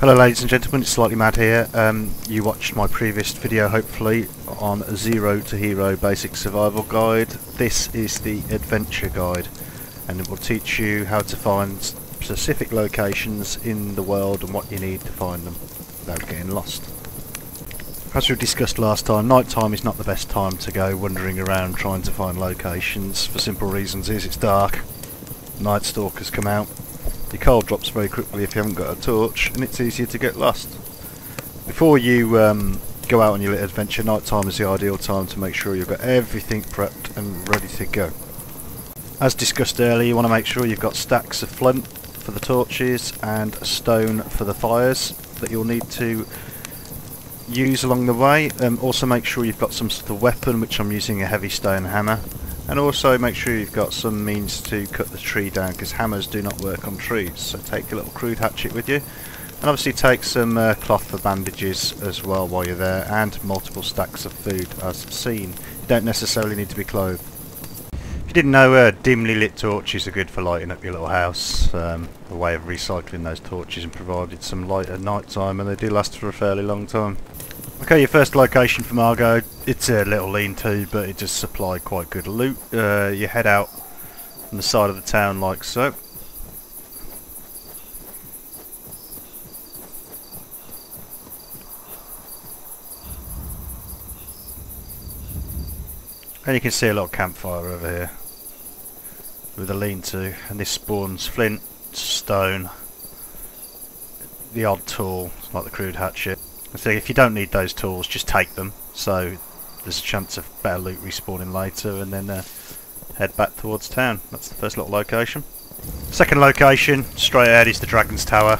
Hello ladies and gentlemen, it's Slightly Mad here. You watched my previous video hopefully on Zero to Hero Basic Survival Guide. This is the Adventure Guide and it will teach you how to find specific locations in the world and what you need to find them without getting lost. As we discussed last time, night time is not the best time to go wandering around trying to find locations for simple reasons. It's dark, night stalkers come out. Your coal drops very quickly if you haven't got a torch, and it's easier to get lost. Before you go out on your little adventure, night time is the ideal time to make sure you've got everything prepped and ready to go. As discussed earlier, you want to make sure you've got stacks of flint for the torches and stone for the fires that you'll need to use along the way. Also make sure you've got some sort of weapon, which I'm using a heavy stone hammer. And also make sure you've got some means to cut the tree down, because hammers do not work on trees. So take a little crude hatchet with you, and obviously take some cloth for bandages as well while you're there, and multiple stacks of food as seen. You don't necessarily need to be clothed. If you didn't know, dimly lit torches are good for lighting up your little house. A way of recycling those torches and provided some light at night time, and they do last for a fairly long time. Okay, your first location for Margot, it's a little lean-to, but it does supply quite good loot. You head out on the side of the town like so. And you can see a little campfire over here with a lean-to, and this spawns flint, stone, the odd tool, like the crude hatchet. So if you don't need those tools, just take them, so there's a chance of better loot respawning later, and then head back towards town. That's the first little location. Second location, straight ahead, is the Dragon's Tower.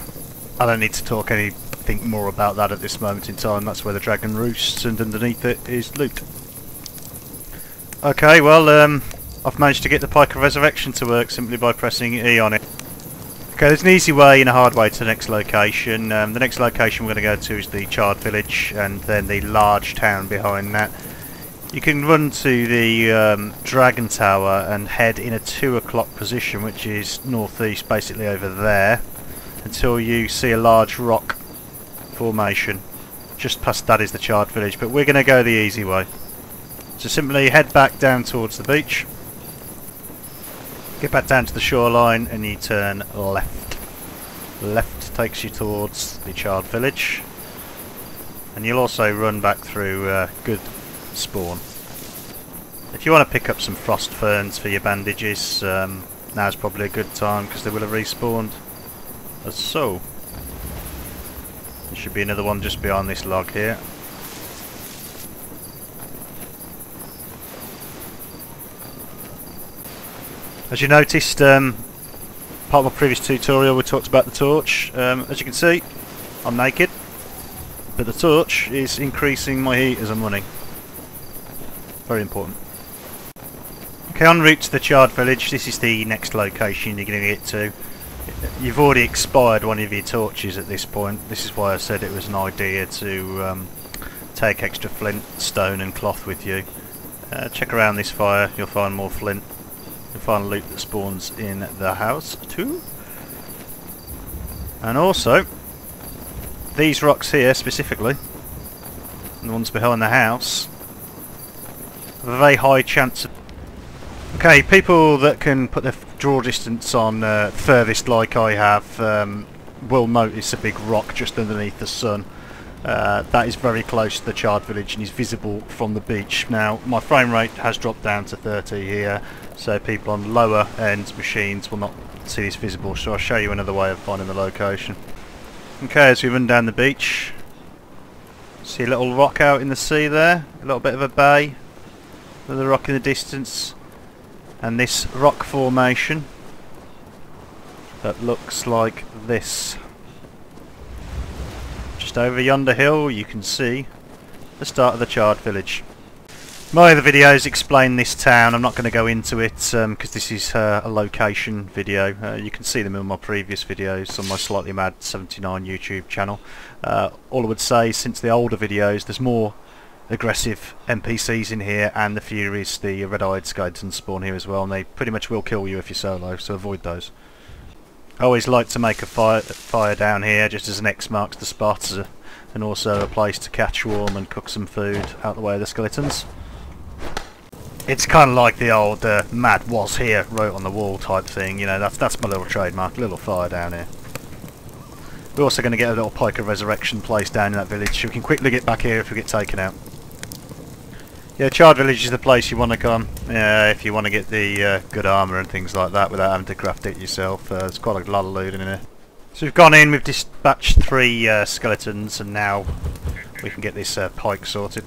I don't need to talk anything more about that at this moment in time. That's where the dragon roosts, and underneath it is loot. Okay, well, I've managed to get the Pike of Resurrection to work simply by pressing E on it. Okay, there's an easy way and a hard way to the next location. The next location we're going to go to is the Charred village, and then the large town behind that. You can run to the Dragon Tower and head in a 2 o'clock position, which is northeast, basically over there, until you see a large rock formation. Just past that is the Charred village, but we're going to go the easy way. So simply head back down towards the beach. Get back down to the shoreline and you turn left. Left takes you towards the Charred village, and you'll also run back through good spawn. If you want to pick up some frost ferns for your bandages, now's probably a good time because they will have respawned. As so, there should be another one just behind this log here. As you noticed, part of my previous tutorial we talked about the torch. As you can see, I'm naked, but the torch is increasing my heat as I'm running. Very important. Okay, en route to the Charred village, this is the next location you're going to get to. You've already expired one of your torches at this point. This is why I said it was an idea to take extra flint, stone and cloth with you. Check around this fire, you'll find more flint. You'll find loot that spawns in the house too. And also, these rocks here specifically, and the ones behind the house, have a very high chance of... Okay, people that can put their draw distance on furthest like I have will notice a big rock just underneath the sun. That is very close to the Charred village and is visible from the beach. Now, my frame rate has dropped down to 30 here, so people on lower end machines will not see this visible, so I'll show you another way of finding the location. Okay, as we run down the beach, see a little rock out in the sea there, a little bit of a bay, another rock in the distance, and this rock formation that looks like this. Just over yonder hill you can see the start of the Charred village. My other videos explain this town. I'm not going to go into it because this is a location video. You can see them in my previous videos on my Slightly Mad 79 YouTube channel. All I would say, since the older videos, there's more aggressive NPCs in here, and the Furies, the red-eyed skeletons, spawn here as well, and they pretty much will kill you if you're solo, so avoid those. I always like to make a fire down here just as an X marks the spot, and also a place to catch warm and cook some food out the way of the skeletons. It's kind of like the old "Mad was here" wrote on the wall type thing, you know. That's my little trademark, little fire down here. We're also going to get a little pike of resurrection place down in that village, so we can quickly get back here if we get taken out. Yeah, Charred Village is the place you want to come if you want to get the good armour and things like that without having to craft it yourself. There's quite a lot of loot in here. So we've gone in, we've dispatched 3 skeletons, and now we can get this pike sorted.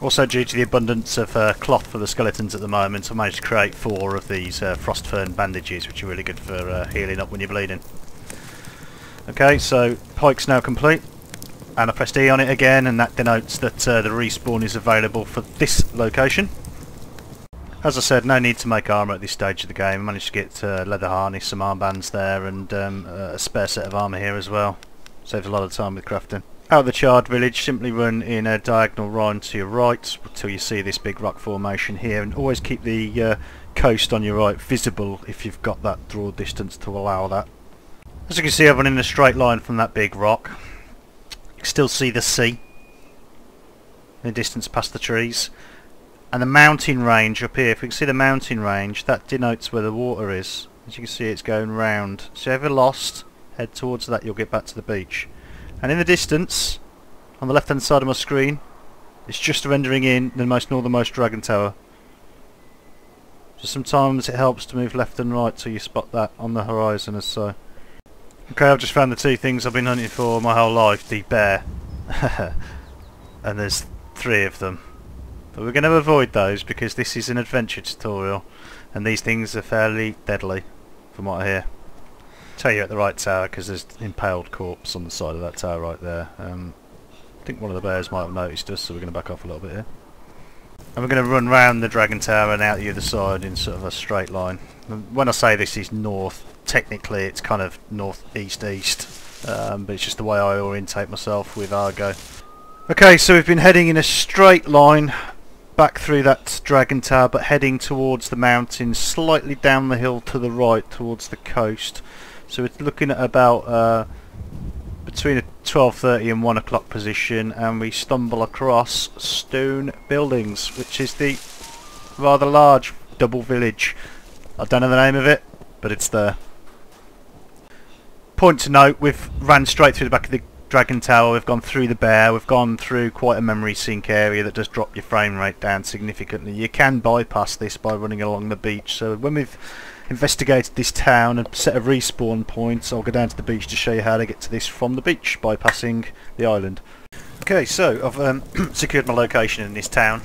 Also, due to the abundance of cloth for the skeletons at the moment, I managed to create 4 of these frost fern bandages, which are really good for healing up when you're bleeding. Okay, so pike's now complete. And I pressed E on it again, and that denotes that the respawn is available for this location. As I said, no need to make armour at this stage of the game. I managed to get leather harness, some armbands there, and a spare set of armour here as well. Saves a lot of time with crafting. Out of the Charred Village, simply run in a diagonal line to your right until you see this big rock formation here, and always keep the coast on your right visible if you've got that draw distance to allow that. As you can see, I've run in a straight line from that big rock. You can still see the sea in the distance past the trees, and the mountain range up here. If we can see the mountain range, that denotes where the water is. As you can see, it's going round. So if you're ever lost, head towards that, you'll get back to the beach. And in the distance, on the left hand side of my screen, it's just rendering in the most northernmost dragon tower. So sometimes it helps to move left and right till you spot that on the horizon as so. Okay, I've just found the 2 things I've been hunting for my whole life, the bear, and there's 3 of them. But we're going to avoid those because this is an adventure tutorial, and these things are fairly deadly, from what I hear. Tell you at the right tower because there's an impaled corpse on the side of that tower right there. I think one of the bears might have noticed us, so we're going to back off a little bit here. And we're going to run round the dragon tower and out the other side in sort of a straight line. When I say this is north, technically it's kind of north-east-east, but it's just the way I orientate myself with Argo. Okay, so we've been heading in a straight line back through that dragon tower, but heading towards the mountains, slightly down the hill to the right towards the coast. So we're looking at about between a 12:30 and 1 o'clock position, and we stumble across stone buildings, which is the rather large double village. I don't know the name of it, but it's there. Point to note, we've ran straight through the back of the dragon tower, we've gone through the bear, we've gone through quite a memory sink area that does drop your frame rate down significantly. You can bypass this by running along the beach, so when we've investigated this town and set a respawn point, I'll go down to the beach to show you how to get to this from the beach, bypassing the island. Okay, so I've secured my location in this town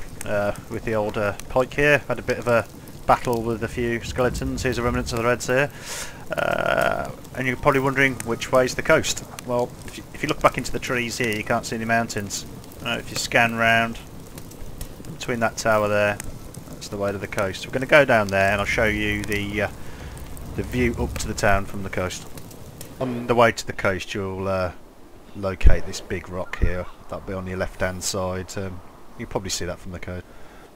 with the old pike here. Had a bit of a battle with a few skeletons. Here's a remnants of the reds here. And you're probably wondering which way's the coast. Well, if you look back into the trees here, you can't see any mountains. If you scan round between that tower there, that's the way to the coast. We're going to go down there and I'll show you the view up to the town from the coast. On the way to the coast, you'll locate this big rock here. That'll be on your left hand side. You'll probably see that from the coast.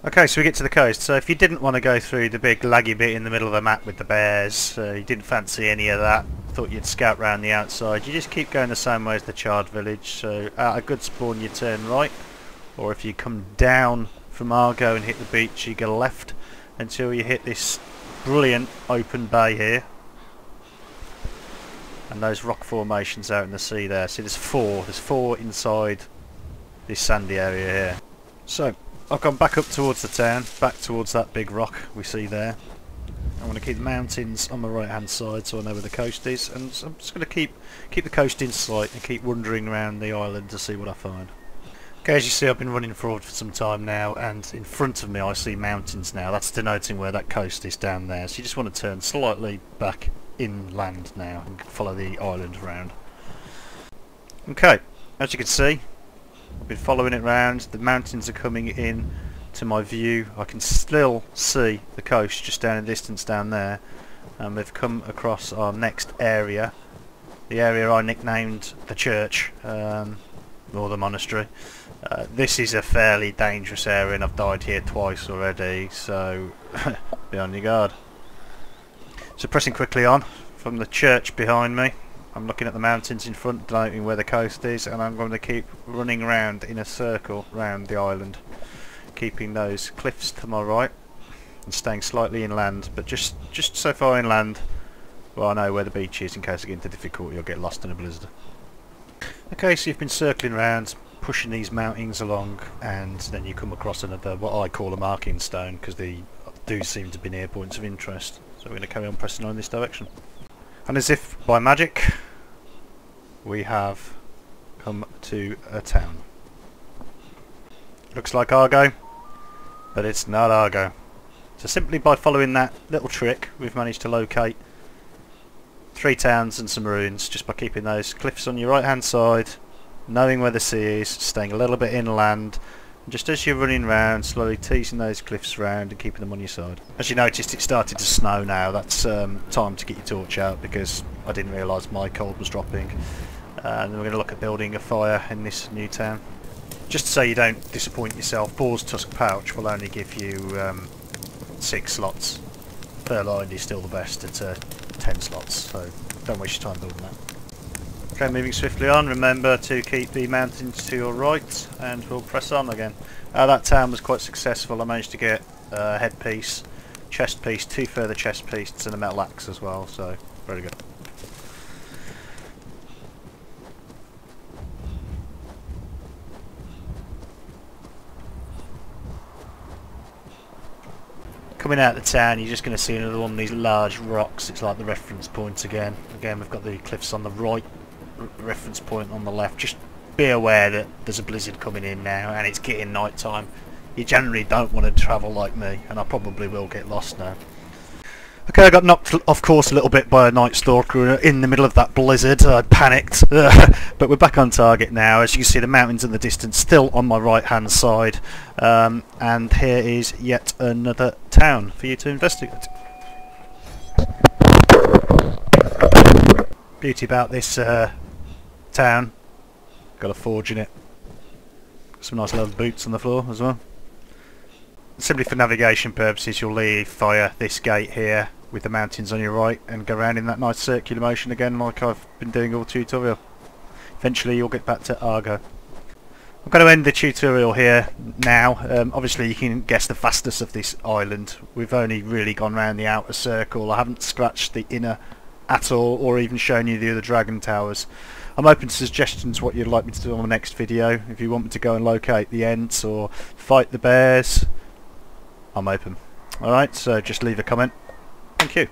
Okay, so we get to the coast. So if you didn't want to go through the big laggy bit in the middle of the map with the bears, you didn't fancy any of that, thought you'd scout round the outside, you just keep going the same way as the Charred Village. So at a good spawn you turn right, or if you come down from Argo and hit the beach, you go left until you hit this brilliant open bay here. And those rock formations out in the sea there. See, there's four inside this sandy area here. So I've gone back up towards the town, back towards that big rock we see there. I want to keep the mountains on my right hand side so I know where the coast is, and so I'm just going to keep the coast in sight and keep wandering around the island to see what I find. Okay, as you see, I've been running forward for some time now, and in front of me I see mountains now. That's denoting where that coast is down there, so you just want to turn slightly back inland now and follow the island around. Okay, as you can see, I've been following it round. The mountains are coming in to my view. I can still see the coast just down in the distance down there, and we've come across our next area, the area I nicknamed the church, or the monastery. This is a fairly dangerous area and I've died here twice already, so be on your guard. So pressing quickly on, from the church behind me. I'm looking at the mountains in front, denoting where the coast is, and I'm going to keep running around in a circle round the island, keeping those cliffs to my right and staying slightly inland, but just so far inland well I know where the beach is in case I get into difficulty or get lost in a blizzard. Okay, so you've been circling around, pushing these mountains along, and then you come across another, what I call a marking stone, because they do seem to be near points of interest. So we're going to carry on pressing on in this direction. And as if by magic, we have come to a town. Looks like Argo, but it's not Argo. So simply by following that little trick, we've managed to locate 3 towns and some ruins, just by keeping those cliffs on your right hand side, knowing where the sea is, staying a little bit inland, and just as you're running around, slowly teasing those cliffs around and keeping them on your side. As you noticed, it started to snow now. That's time to get your torch out, because I didn't realise my cold was dropping. And we're going to look at building a fire in this new town. Just so you don't disappoint yourself, Boar's Tusk Pouch will only give you 6 slots. Fur-lined is still the best at 10 slots, so don't waste your time building that. Okay, moving swiftly on, remember to keep the mountains to your right, and we'll press on again. That town was quite successful. I managed to get a headpiece, chest piece, 2 further chest pieces and a metal axe as well, so very good. Coming out of the town, you're just going to see another one of these large rocks. It's like the reference point again. Again, we've got the cliffs on the right, reference point on the left. Just be aware that there's a blizzard coming in now, and it's getting night time. You generally don't want to travel like me, and I probably will get lost now. Okay, I got knocked off course a little bit by a night stalker in the middle of that blizzard. I panicked, but we're back on target now. As you can see, the mountains in the distance still on my right hand side, and here is yet another town for you to investigate. Beauty about this town, got a forge in it, some nice leather boots on the floor as well. Simply for navigation purposes, you'll leave via this gate here with the mountains on your right and go around in that nice circular motion again, like I've been doing all tutorial. Eventually you'll get back to Argo. I'm going to end the tutorial here now. Obviously you can guess the vastness of this island. We've only really gone round the outer circle. I haven't scratched the inner at all, or even shown you the other dragon towers. I'm open to suggestions what you'd like me to do on the next video. If you want me to go and locate the Ents or fight the bears, I'm open. Alright, so just leave a comment. Thank you.